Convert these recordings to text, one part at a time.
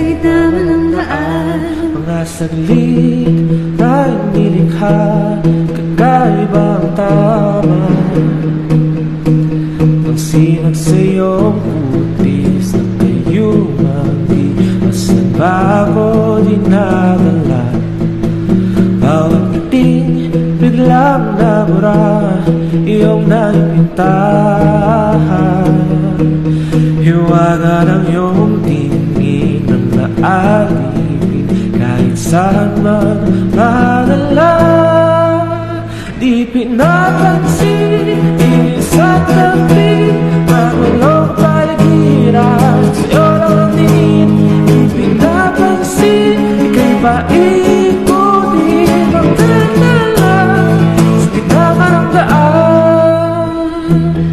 gitna ng daan. Mga saglit na inilikha, kakaibang tama. Ang sinag sa'yong putis na kayumang di mas nagbago, di nadala. Bawat piting biglang nabura, iyong naimbitahan. Hiwaga ng iyong tingin ang naalipin, kahit saan man madala. Di pinapansin, sa tabi, magulong paligiran, sa'yo lang ang tingin. Di pinapansin, ika'y paikutin ang dala sa gitna ng daan.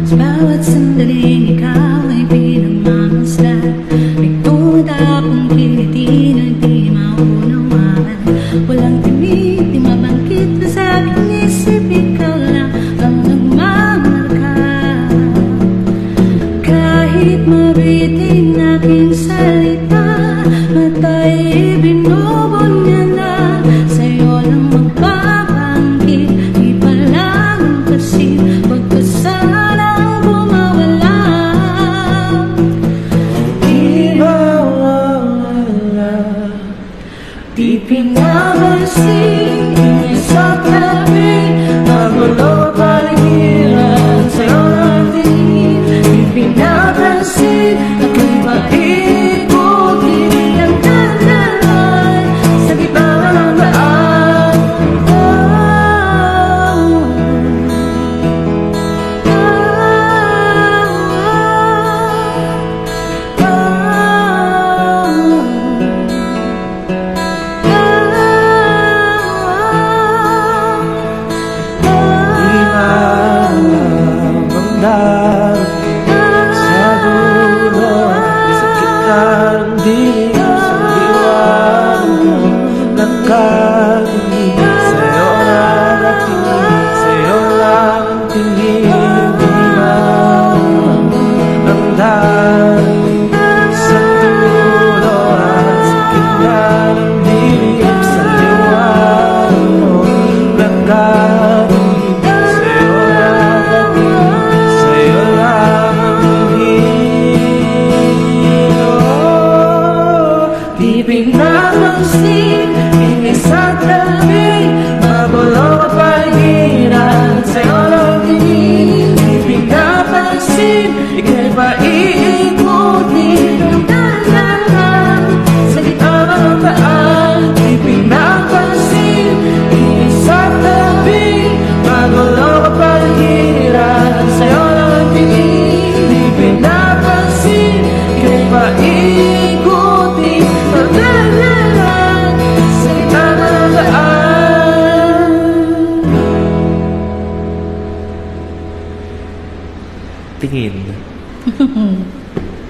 Sa bawat sandaling ikaw ay pinagmamasdan, may tumatapong kiliti na di maunawaan. Walang tinig, di mabangkit na sa aking isip, ikaw lang ang nagmamarka. Kahit mabitin aking salita, mata'y binubunya na, sa'yo lang magpapangkit. Di pa lang kasi wag ka sanang bumawala. Di mawawala, di pinapansin, di sa tabi, magulo paligiran, sa'yo lang tingin. Di pinapansin, ako'y paikutin ang daan sa gitna ng daan. Di pinapansin, hindi sa tabi, magulo at paligiran, sa'yo lang tingin. Di pinapansin, ika'y paiikutin ang daan sa gitna ng daan. Di pinapansin, hindi sa tabi, magulo at paligiran, sa'yo lang tingin. Di pinapansin, ika'y paiikutin ang daan sa gitna ng daan. Tingin.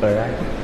Alright.